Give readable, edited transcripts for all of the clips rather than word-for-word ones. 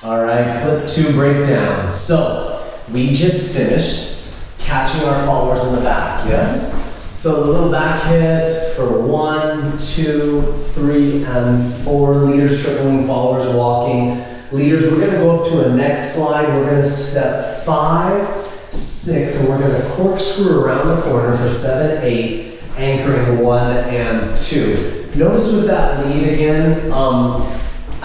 All right, clip 2 breakdown. So we just finished catching our followers in the back, yes? So the little back hit for 1, 2, 3, and 4. Leaders tripling, followers walking. Leaders, we're gonna go up to a next slide. We're gonna step 5, 6, and we're gonna corkscrew around the corner for 7, 8, anchoring 1 and 2. Notice with that lead again,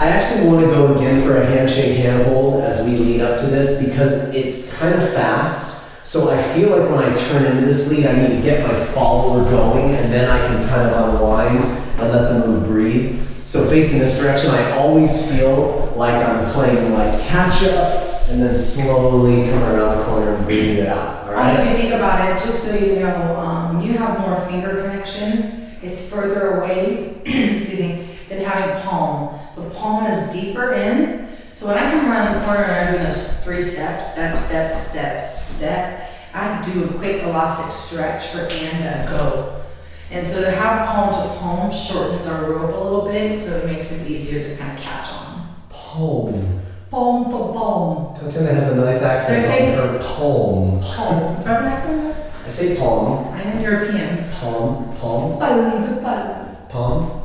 I actually want to go again for a handshake handhold as we lead up to this because it's kind of fast. So I feel like when I turn into this lead, I need to get my follower going and then I can kind of unwind and let the move breathe. So facing this direction, I always feel like I'm playing like catch up and then slowly come around the corner and breathing it out. All right? Also, if you think about it, just so you know, when you have more finger connection, it's further away, excuse me, than having palm. The palm is deeper in. So when I come around the corner and I'm doing those 3 steps, step, step, step, step, I have to do a quick elastic stretch for and go. And so to have palm to palm shortens our rope a little bit, so it makes it easier to kind of catch on. Palm. Palm to palm. Tatiana has a nice accent on her palm. Palm. Do I have an accent? I say palm. I am European. Palm, palm, Palm to palm. palm,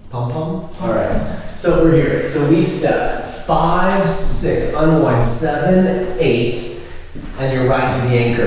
palm, palm. All right. So we're here. So we step 5, 6, unwind 7, 8, and you're right into the anchor.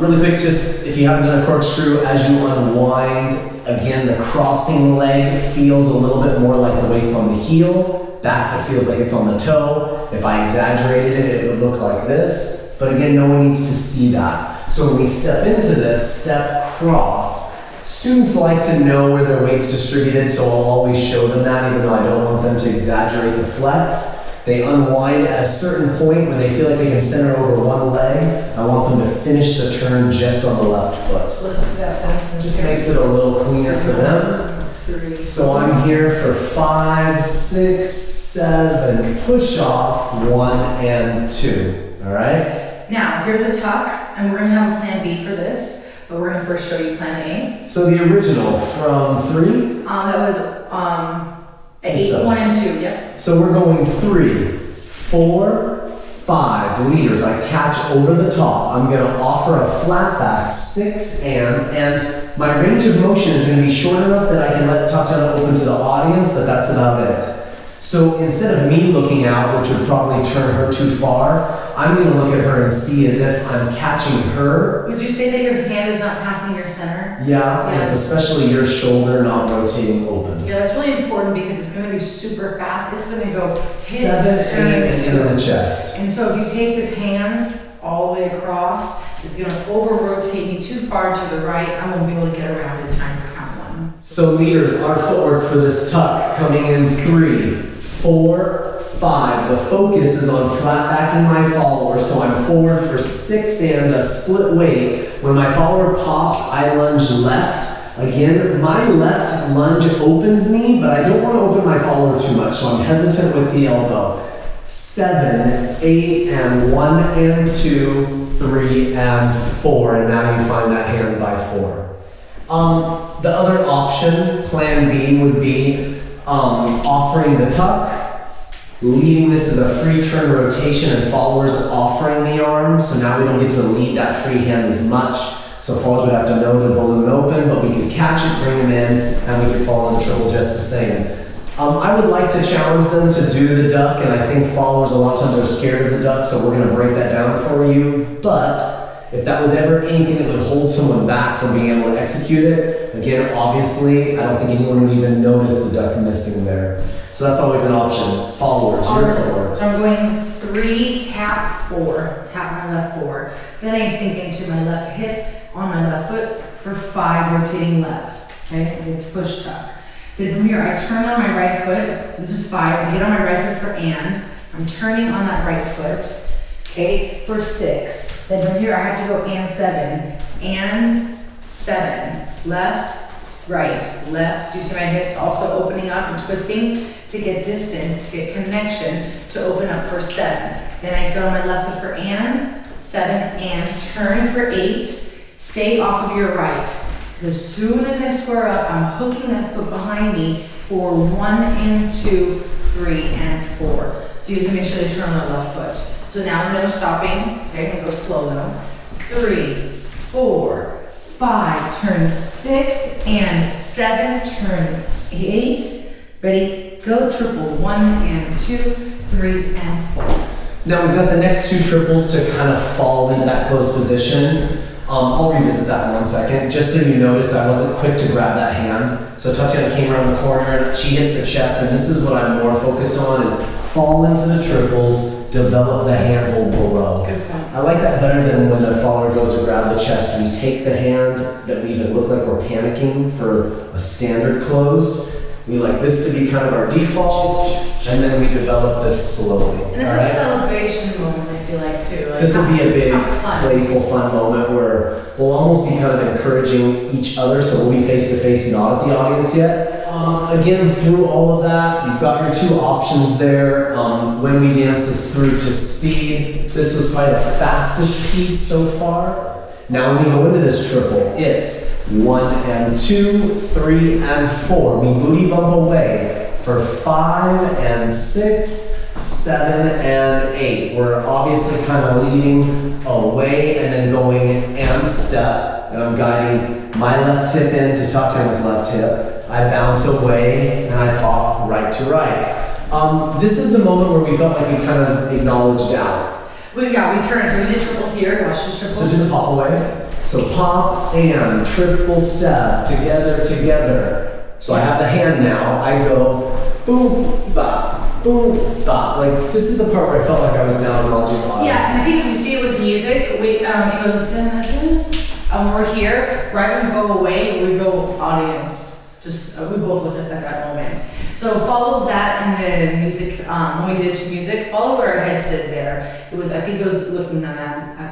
Really quick, just if you haven't done a corkscrew, as you unwind, again, the crossing leg feels a little bit more like the weight's on the heel. Back foot feels like it's on the toe. If I exaggerated it, it would look like this. But again, no one needs to see that. So when we step into this, step cross, students like to know where their weight's distributed, so I'll always show them that, even though I don't want them to exaggerate the flex. They unwind at a certain point when they feel like they can center over one leg. I want them to finish the turn just on the left foot. Let's do that. Just makes it a little cleaner for them. 3. So I'm here for 5, 6, 7, push off, 1 and 2. All right? Now, here's a tuck, and we're gonna have a plan B for this, but we're gonna first show you plan So the original from 3. A. That was 8, 1 and 2, yep. So we're going 3, 4, 5 leaders. I catch over the top. I'm gonna offer a flat back, 6 and my range of motion is gonna be short enough that I can let Tatiana open to the audience, but that's about it. So instead of me looking out, which would probably turn her too far, I'm gonna look at her and see as if I'm catching her. Would you say that your hand is not passing your center? Yeah, and it's especially your shoulder not rotating open. Yeah, that's really important because it's gonna be super fast. It's gonna go hit, 7, 8, turn, and into the chest. And so if you take this hand all the way across, it's gonna over-rotate me too far to the right. I won't be able to get around in time for count 1. So leaders, our footwork for this tuck coming in 3, 4, 5. The focus is on flat backing my follower, so I'm forward for 6 and a split weight. When my follower pops, I lunge left. Again, my left lunge opens me, but I don't want to open my follower too much, so I'm hesitant with the elbow. 7, 8, and 1 and 2, 3 and 4, and now you find that hand by 4. The other option, plan B, would be offering the tuck, leading this as a free turn rotation and followers offering the arm. So now we don't get to lead that free hand as much. So followers would have to know to balloon open, but we could catch it, bring them in, and we could follow the triple just the same. I would like to challenge them to do the duck, and I think followers a lot of times are scared of the duck, so we're gonna break that down for you. But if that was ever anything that would hold someone back from being able to execute it, again, obviously, I don't think anyone would even notice the duck missing there. So that's always an option. Followers, your forward. So I'm going 3, tap 4, tap my left 4. Then I sink into my left hip on my left foot for 5, rotating left. Okay, I get to push tuck. Then from here, I turn on my right foot. So this is 5. I get on my right foot for and. I'm turning on that right foot. Okay, for 6. Then from here, I have to go and 7. And 7. Left, right, left. Do you see my hips also opening up and twisting to get distance, to get connection, to open up for 7. Then I go on my left foot for and 7 and turn for 8. Stay off of your right. Because as soon as I square up, I'm hooking that foot behind me for 1 and 2, 3 and 4. So you have to make sure they turn on their left foot. So now no stopping, okay, I'm gonna go slow though. 3, 4, 5, turn 6 and 7, turn 8. Ready, go, triple, 1 and 2, 3 and 4. Now we've got the next two triples to kind of fall into that closed position. I'll revisit that in 1 second. Just so you notice, I wasn't quick to grab that hand. So Tatiana came around the corner, she hits the chest, and this is what I'm more focused on is fall into the triples, develop the handhold below. Good point. I like that better than when the follower goes to grab the chest. We take the hand that we even look like we're panicking for a standard closed. We like this to be kind of our default, and then we develop this slowly. And it's all a right? celebration moment, I feel like, too. Like, This will be a big, have fun. playful, fun moment where we'll almost be kind of encouraging each other, so we'll be face to face, not at the audience yet. Again, through all of that, you've got your two options there. When we dance this through to speed, this was probably the fastest piece so far. Now when we go into this triple, it's 1 and 2, 3 and 4. We booty bump away for 5 and 6, 7 and 8. We're obviously kind of leading away and then going and step. And I'm guiding my left hip in to Tatiana's left hip. I bounce away and I pop right to right. This is the moment where we felt like we kind of acknowledged out. We turn, so we did triples here, watch the triple. So do the pop away. So pop and triple step, together. So I have the hand now, I go boom, bop, boom, bop. Like this is the part where I felt like I was now acknowledging the audience. Yeah, and I think if you see it with music, it goes dun, dun, dun. We're here, right when we go away, we go audience. Just, we both looked at that moment. So follow that in the music, when we did to music, follow where our heads did there. It was, I think it was looking at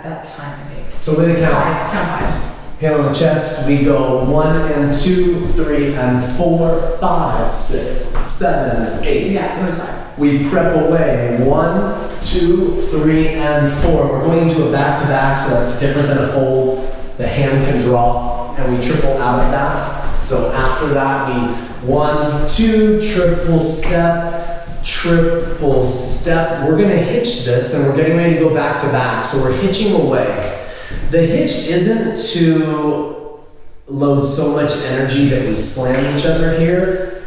that time, I think. So with a count. Count 5. Hand on the chest, we go 1 and 2, 3 and 4, 5, 6, 7, 8. Yeah, it was 5. We prep away 1, 2, 3 and 4. We're going into a back-to-back, so that's different than a fold. The hand can drop and we triple out of that. So after that, we 1, 2, triple step. We're gonna hitch this and we're getting ready to go back to back. So we're hitching away. The hitch isn't to load so much energy that we slam each other here.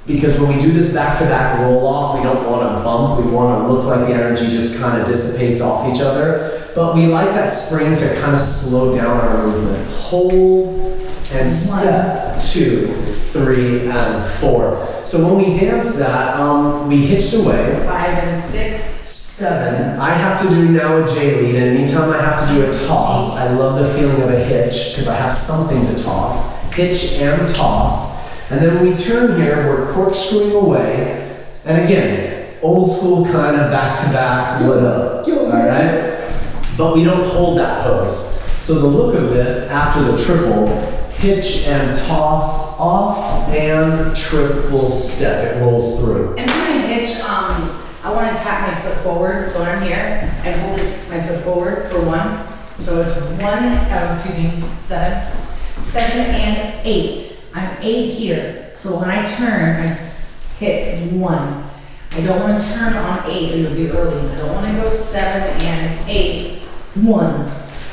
Because when we do this back-to-back roll-off, we don't want to bump. We want to look like the energy just kind of dissipates off each other. But we like that spring to kind of slow down our movement. Hold and step, 2, 3, and 4. So when we dance that, we hitched away. 5 and 6. 7. I have to do now a J lead, and anytime I have to do a toss, I love the feeling of a hitch because I have something to toss. Hitch and toss. And then when we turn here, we're corkscrewing away. And again, old school kind of back to back, what up, all right? But we don't hold that pose. So the look of this after the triple, hitch and toss off and triple step, it rolls through. And for my hitch, I want to tap my foot forward, so when I'm here, I hold my foot forward for 1. So it's 7. 7 and 8. I'm 8 here. So when I turn, I hit 1. I don't want to turn on 8, it'll be early. I don't want to go 7 and 8. 1.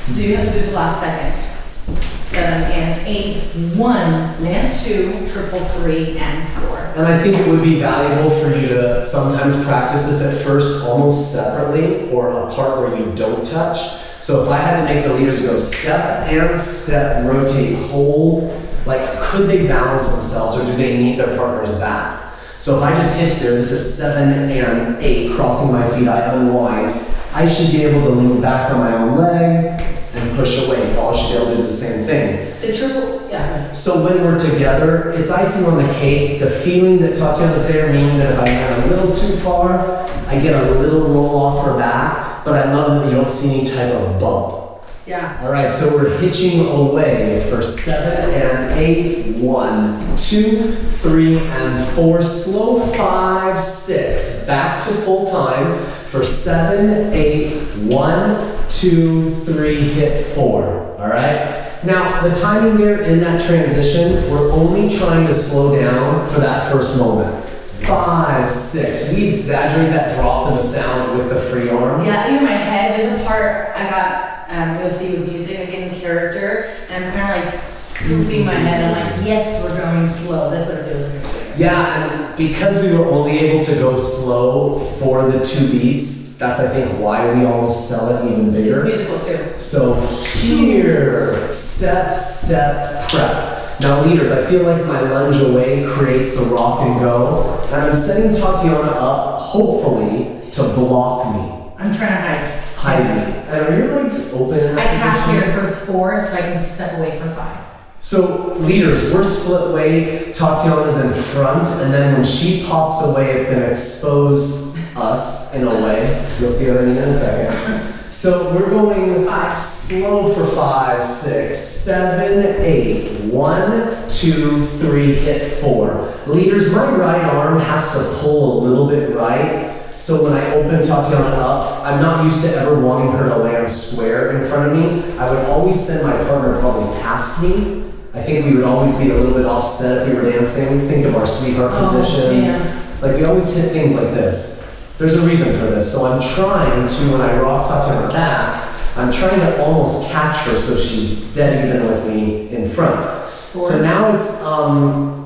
So you have to do the last second. 7 and 8. 1, land 2, triple 3 and 4. And I think it would be valuable for you to sometimes practice this at first almost separately or a part where you don't touch. So if I had to make the leaders go step and step, rotate, hold, like could they balance themselves or do they need their partner's back? So if I just hitch there, this is 7 and 8, crossing my feet, I unwind. I should be able to lean back on my own leg and push away. Fall should be able to do the same thing. The triple, yeah. So when we're together, it's icing on the cake. The feeling that Tatiana's there, meaning that if I get a little too far, I get a little roll off her back, but I love that you don't see any type of bump. Yeah. All right, so we're hitching away for 7 and 8, 1, 2, 3, and 4, slow 5, 6, back to full time for 7, 8, 1, 2, 3, hit 4, all right? Now, the timing there in that transition, we're only trying to slow down for that first moment. 5, 6. We exaggerate that drop in the sound with the free arm. Yeah, even my head, there's a part I got, you'll see with music, I get in character, and I'm kind of like scooping my head. I'm like, yes, we're going slow. That's what it feels like. It's doing. Yeah, and because we were only able to go slow for the 2 beats, that's I think why we almost sell it even bigger. It's musical too. So here, step, step, prep. Now leaders, I feel like my lunge away creates the rock and go, and I'm setting Tatiana up, hopefully, to block me, I'm trying to hide. hide me. And are your legs open in I that tap position? here for 4 so I can step away for 5. So leaders, we're split weight, Tatiana's in front, and then when she pops away, it's gonna expose us in a way. You'll see what I mean in a second. So we're going 5. slow for 5, 6, 7, 8. 1, 2, 3, hit 4. Leaders, my right arm has to pull a little bit right. So when I open Tatiana up, I'm not used to ever wanting her to land square in front of me. I would always send my partner probably past me. I think we would always be a little bit offset if we were dancing. Think of our sweetheart positions. Like we always hit things like this. There's a reason for this. So I'm trying to, when I rock Tatiana back, I'm trying to almost catch her so she's dead even with me in front. 4. So now it's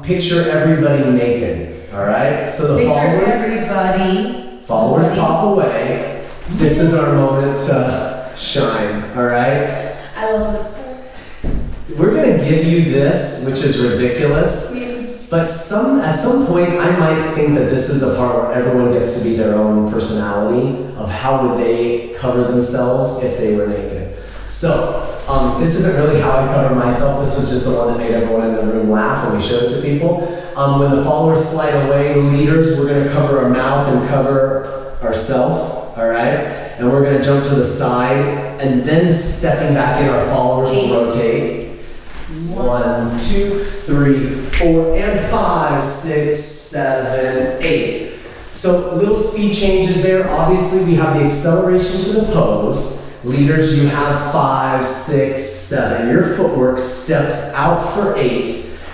picture everybody naked. All right. So the Picture followers everybody. pop away. This is our moment to shine. All right. I love this. We're gonna give you this, which is ridiculous. But at some point, I might think that this is the part where everyone gets to be their own personality of how would they cover themselves if they were naked. So, this isn't really how I cover myself. This was just the one that made everyone in the room laugh when we showed it to people. When the followers slide away, leaders, we're gonna cover our mouth and cover ourselves, all right? And we're gonna jump to the side, and then stepping back in, our followers will 8. rotate. 1, 2, 3, 4, and 5, 6, 7, 8. So little speed changes there. Obviously, we have the acceleration to the pose. Leaders, you have 5, 6, 7. Your footwork steps out for 8.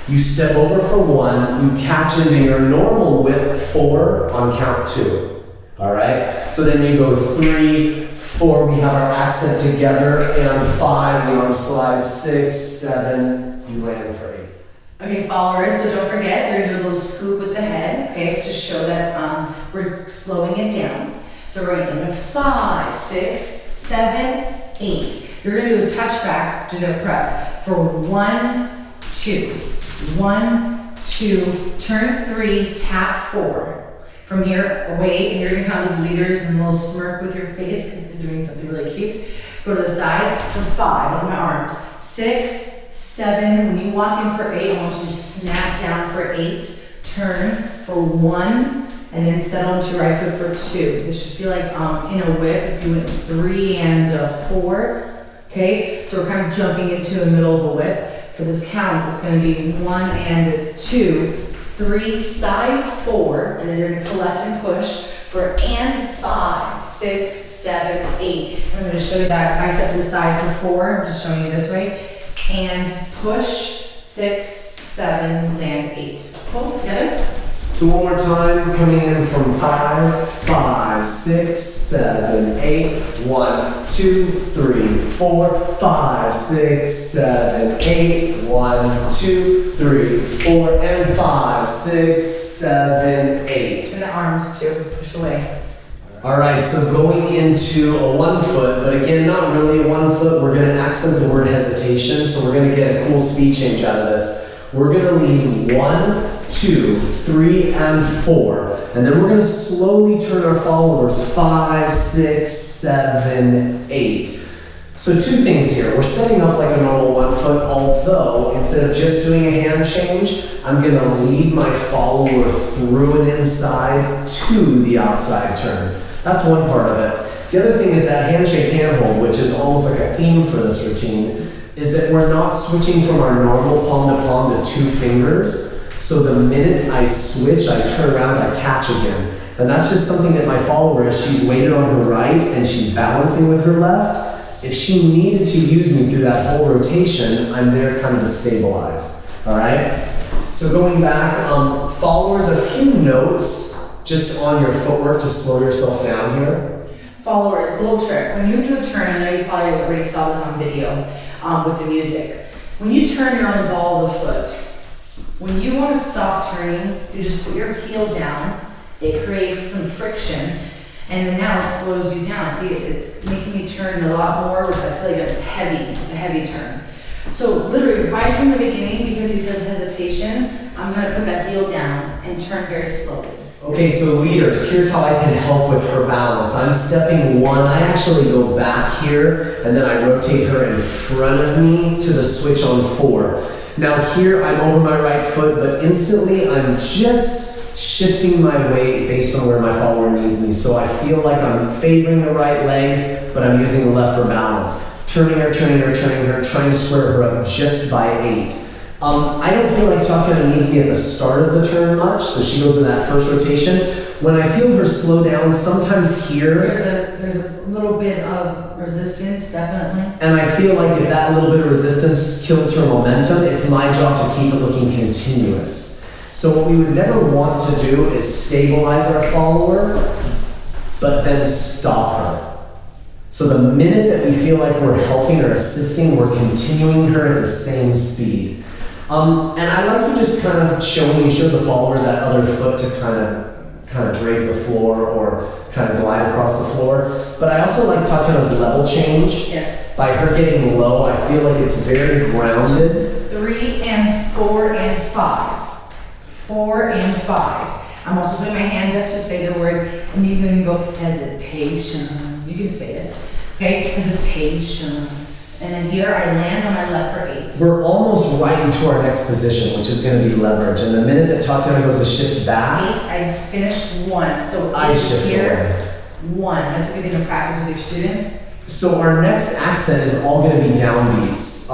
You step over for 1. You catch into your normal whip 4 on count 2. All right? So then you go 3, 4, we have our accent together, and 5, the arm slide, 6, 7, you land for 8. Okay, followers, so don't forget, we're gonna do a little scoop with the head, okay, to show that we're slowing it down. So we're gonna go 5, 6, 7, 8. You're gonna do a touchback to the prep for 1, 2. 1, 2, turn 3, tap 4. From here, away, and you're gonna have the leaders and a little smirk with your face because they're doing something really cute. Go to the side for 5, look at my arms. 6, 7, when you walk in for 8, I want you to snap down for 8, turn for 1, and then settle into your right foot for 2. This should feel like in a whip if you went 3 and 4. Okay, so we're kind of jumping into the middle of a whip. For this count, it's going to be 1 and 2, 3, side 4, and then you're going to collect and push for and 5, 6, 7, 8. I'm going to show you that bicep to the side for 4. I'm just showing you this way. And push 6, 7, land 8. Pull together. So one more time, coming in from 5, 5, 6, 7, 8, 1, 2, 3, 4, 5, 6, 7, 8, 1, 2, 3, 4, and 5, 6, 7, 8. And the arms too, push away. All right, so going into a 1 foot, but again, not really a 1 foot. We're gonna accent the word hesitation, so we're gonna get a cool speed change out of this. We're gonna lead 1, 2, 3, and 4. And then we're gonna slowly turn our followers 5, 6, 7, 8. So 2 things here. We're setting up like a normal 1 foot, although instead of just doing a hand change, I'm gonna lead my follower through an inside to the outside turn. That's one part of it. The other thing is that handshake handhold, which is almost like a theme for this routine, is that we're not switching from our normal palm to palm to 2 fingers. So the minute I switch, I turn around, I catch again. And that's just something that my follower, as she's weighted on her right and she's balancing with her left, if she needed to use me through that whole rotation, I'm there kind of to stabilize. All right? So going back, followers, a few notes just on your footwork to slow yourself down here. Followers, little trick. When you do a turn, I know you probably already saw this on video with the music. When you turn, you're on the ball of the foot. When you want to stop turning, you just put your heel down. It creates some friction, and then now it slows you down. See, it's making me turn a lot more, which I feel like it's heavy. It's a heavy turn. So literally, right from the beginning, because he says hesitation, I'm going to put that heel down and turn very slowly. Okay, so leaders, here's how I can help with her balance. I'm stepping one, I actually go back here, and then I rotate her in front of me to the switch on 4. Now here, I'm over my right foot, but instantly I'm just shifting my weight based on where my follower needs me. So I feel like I'm favoring the right leg, but I'm using the left for balance. Turning her, trying to square her up just by 8. I don't feel like Tatiana needs me at the start of the turn much, so she goes in that first rotation. When I feel her slow down, sometimes here, There's a little bit of resistance, definitely. and I feel like if that little bit of resistance kills her momentum, it's my job to keep it looking continuous. So what we would never want to do is stabilize our follower, but then stop her. So the minute that we feel like we're helping or assisting, we're continuing her at the same speed. And I like you just kind of show the followers that other foot to kind of drape the floor or kind of glide across the floor. But I also like Tatiana's level change. Yes. By her getting low, I feel like it's very grounded. 3 and 4 and 5. 4 and 5. I'm also putting my hand up to say the word, and you're going to go hesitation. You can say it. Okay, hesitations. And then here I land on my left for 8. We're almost right into our next position, which is going to be leverage. And the minute that Tatiana goes to shift back, 8, I finished 1. So I shift here, away. 1. That's a good thing to practice with your students. So our next accent is all going to be downbeats.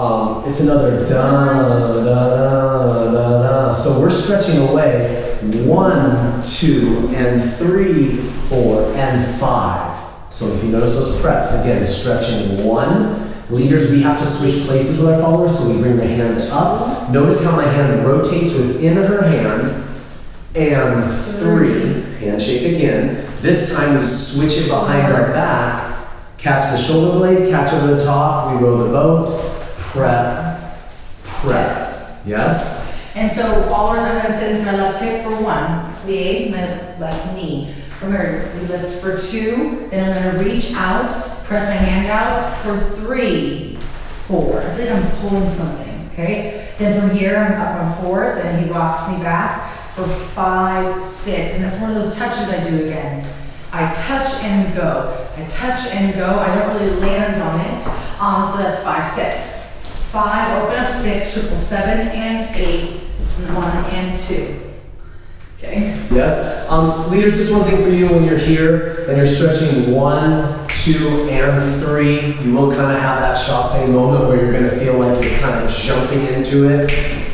It's another da da da da da. So we're stretching away 1, 2, and 3, 4, and 5. So if you notice those preps, again, stretching 1. Leaders, we have to switch places with our followers, so we bring the hand up. Notice how my hand rotates within her hand. And 3, handshake again. This time we switch it behind our back. Catch the shoulder blade, catch over the top, we row the boat, prep. 6. Yes? And so followers, I'm going to sit into my left hip for 1. Lead, my left knee. Remember, we lift for 2, then I'm going to reach out, press my hand out for 3, 4. I feel like I'm pulling something, okay? Then from here, I'm up on 4, then he rocks me back for 5, 6. And that's one of those touches I do again. I touch and go. I touch and go. I don't really land on it. So that's 5, 6. 5, open up 6, triple 7 and 8, 1 and 2. Okay. Yes? Leaders, just one thing for you when you're here and you're stretching 1, 2, and 3, you will kind of have that chassé moment where you're going to feel like you're kind of jumping into it.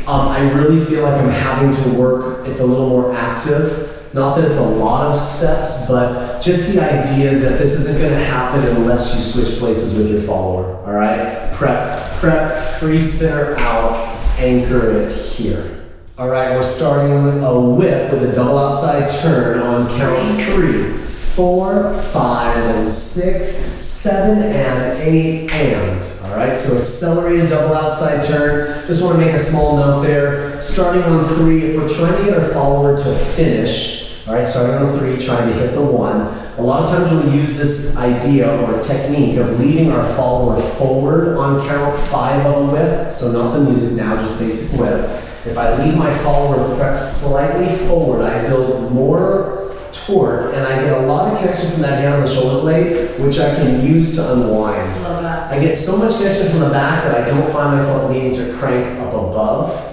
I really feel like I'm having to work, it's a little more active. Not that it's a lot of steps, but just the idea that this isn't going to happen unless you switch places with your follower. All right? Prep, free spinner out, anchor it here. All right, we're starting with a whip with a double outside turn on count 3, 4, 5, and 6, 7, and 8, and. All right, so accelerated double outside turn. Just want to make a small note there. Starting on 3, if we're trying to get our follower to finish, all right, starting on 3, trying to hit the 1. A lot of times when we use this idea or technique of leading our follower forward on count 5 of a whip, so not the music now, just basic whip. If I leave my follower prepped slightly forward, I build more torque and I get a lot of connection from that hand on the shoulder blade, which I can use to unwind. Love that. I get so much connection from the back that I don't find myself needing to crank up above.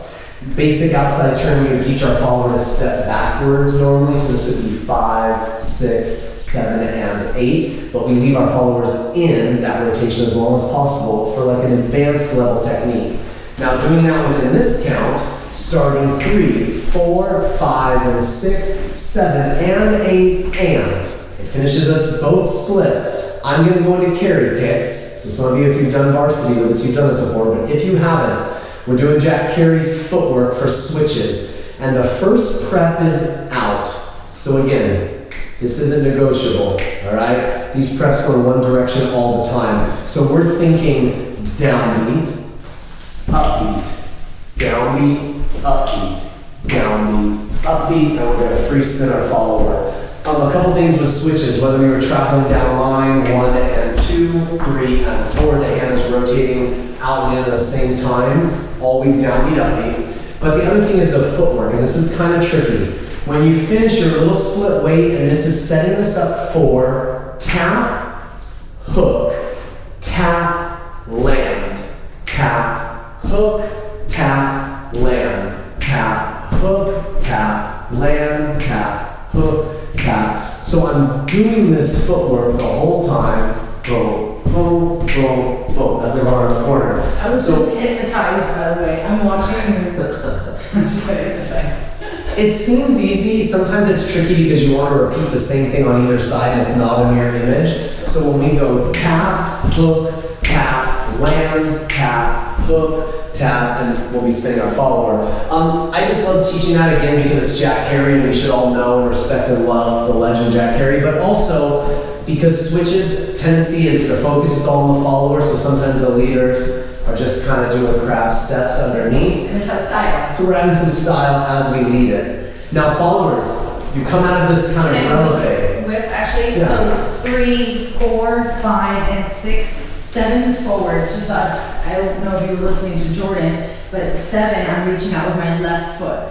Basic outside turn, we would teach our follower to step backwards normally, so this would be 5, 6, 7, and 8, but we leave our followers in that rotation as long as possible for like an advanced level technique. Now doing that within this count, starting 3, 4, 5, and 6, 7, and 8, and. It finishes us both split. I'm going to go into carry kicks. So some of you, if you've done varsity with us, you've done this before, but if you haven't, We're doing Jack Carey's footwork for switches. And the first prep is out. So again, this isn't negotiable, all right? These preps go in one direction all the time. So we're thinking downbeat, upbeat, downbeat, upbeat, downbeat, upbeat, and we're gonna free spin our follower. A couple things with switches, whether we were traveling down line 1 and 2, 3 and 4, the hand is rotating out and in at the same time, always downbeat, upbeat. But the other thing is the footwork, and this is kind of tricky. When you finish your little split weight, and this is setting this up for tap, hook, tap, land, tap, hook, tap, land, tap, hook, tap, land, tap, hook, tap. So I'm doing this footwork the whole time. Boom, boom, boom, boom. As if I'm in the corner. I was just hypnotized, by the way. I'm watching and I'm just hypnotized. It seems easy. Sometimes it's tricky because you want to repeat the same thing on either side and it's not a mirror image. So when we go tap, hook, tap, land, tap, hook, tap, and we'll be spinning our follower. I just love teaching that again because it's Jack Carey and we should all know and respect and love the legend Jack Carey, but also because switches tendency is the focus is all on the follower, so sometimes the leaders are just kind of doing crab steps underneath. And it's has style. So we're adding some style as we lead it. Now followers, you come out of this kind of releve. Whip, actually, Yeah. so 3, 4, 5, and 6, 7's forward. Just I don't know if you were listening to Jordan, but 7, I'm reaching out with my left foot.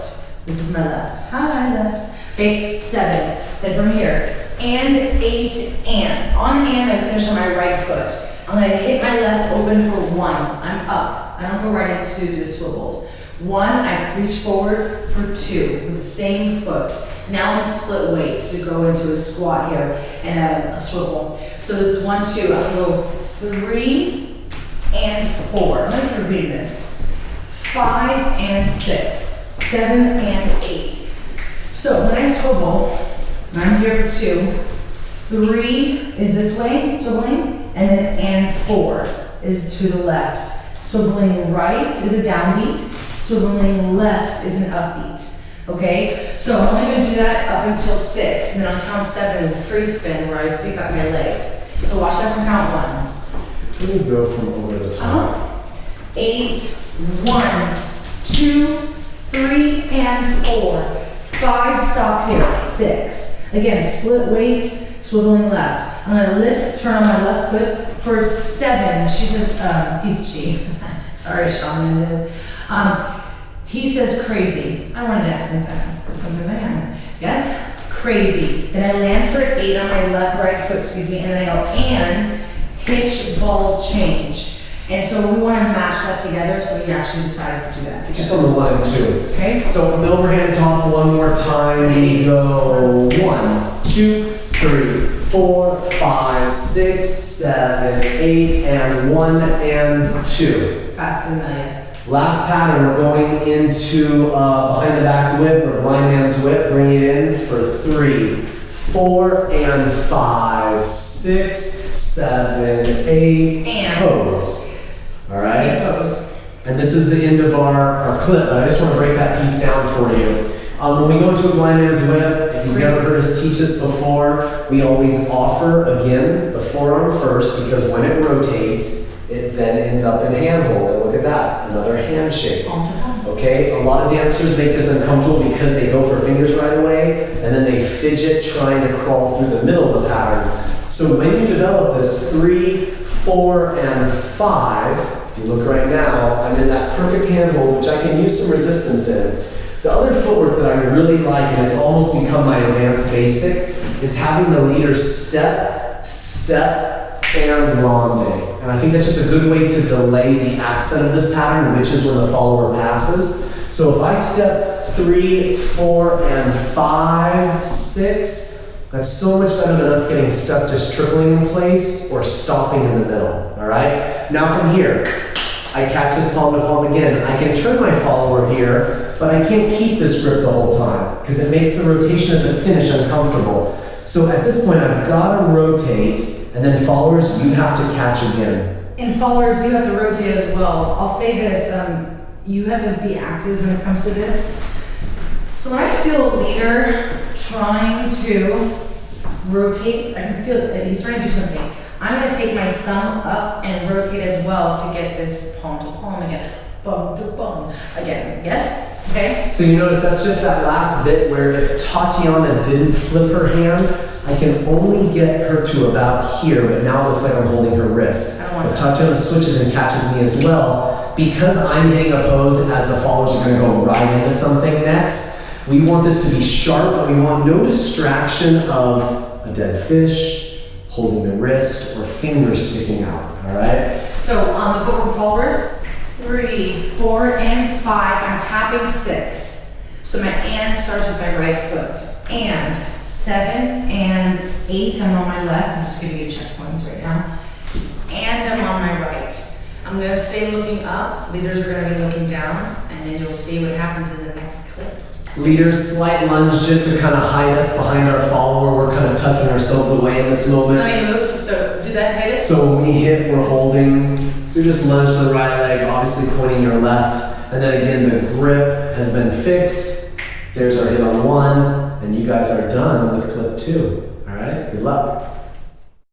This is my left. Hi, left. Okay, 7. Then from here, and 8, and. On and I finish on my right foot. I'm gonna hit my left open for 1. I'm up. I don't go right into the swivels. 1, I reach forward for 2 with the same foot. Now I'm split weights to go into a squat here and a swivel. So this is 1, 2. I'm gonna go 3 and 4. I'm gonna keep repeating this. 5 and 6, 7 and 8. So when I swivel, I'm here for 2. 3 is this way, swiveling, and 4 is to the left. Swiveling right is a downbeat. Swiveling left is an upbeat. Okay, so I'm only going to do that up until 6, and then on count 7 is a free spin where I pick up my leg. So watch that from count 1. Let me go from over the top. 8, 1, 2, 3, and 4. 5, stop here. 6. Again, split weight, swiveling left. I'm gonna lift, turn on my left foot for 7. She says, he's she. Sorry, Sean Mendez. He says crazy. I wanted to accent that. That's something I am. Yes? Crazy. Then I land for 8 on my right foot, excuse me, and then I go and hitch, ball, change. And so we want to match that together, so we actually decided to do that together. Just on the 1 and 2. Okay? So from the overhand top, one more time, we go 1, 2, 3, 4, 5, 6, 7, 8, and 1 and 2. It's faster than that, yes. Last pattern, we're going into behind the back whip or blind man's whip. Bring it in for 3, 4, and 5, 6, 7, 8, And. pose. All right? Pose. And this is the end of our clip, but I just want to break that piece down for you. When we go into a blind man's whip, if you've never heard us teach this before, we always offer, again, the forearm first, because when it rotates, it then ends up in hand hold. And look at that, another handshake. Okay, a lot of dancers make this uncomfortable because they go for fingers right away, and then they fidget trying to crawl through the middle of the pattern. So when you develop this 3, 4, and 5, if you look right now, I'm in that perfect hand hold, which I can use some resistance in. The other footwork that I really like, and it's almost become my advanced basic, is having the leader step, step, and ronde. And I think that's just a good way to delay the accent of this pattern, which is when the follower passes. So if I step 3, 4, and 5, 6, that's so much better than us getting stuck just tripling in place or stopping in the middle, all right? Now from here, I catch this palm to palm again. I can turn my follower here, but I can't keep this grip the whole time because it makes the rotation at the finish uncomfortable. So at this point, I've got to rotate, and then followers, you have to catch again. And followers, you have to rotate as well. I'll say this, you have to be active when it comes to this. So when I feel a leader trying to rotate, I can feel that he's trying to do something. I'm gonna take my thumb up and rotate as well to get this palm to palm again. Bum to bum again. Yes? Okay? So you notice that's just that last bit where if Tatiana didn't flip her hand, I can only get her to about here, but now it looks like I'm holding her wrist. I don't want If that. Tatiana switches and catches me as well, because I'm hitting a pose as the followers are gonna go right into something next, we want this to be sharp, but we want no distraction of a dead fish, holding the wrist, or fingers sticking out, all right? So on the forward folders, 3, 4, and 5, I'm tapping 6. So my and starts with my right foot. And 7 and 8, I'm on my left. I'm just giving you checkpoints right now. And I'm on my right. I'm gonna stay looking up. Leaders are gonna be looking down, and then you'll see what happens in the next clip. Leaders, slight lunge just to kind of hide us behind our follower. We're kind of tucking ourselves away in this moment. Let me move, so do that, hit it. So when we hit, we're holding. You just lunge to the right leg, obviously pointing your left. And then again, the grip has been fixed. There's our hit on 1, and you guys are done with clip 2. All right, good luck.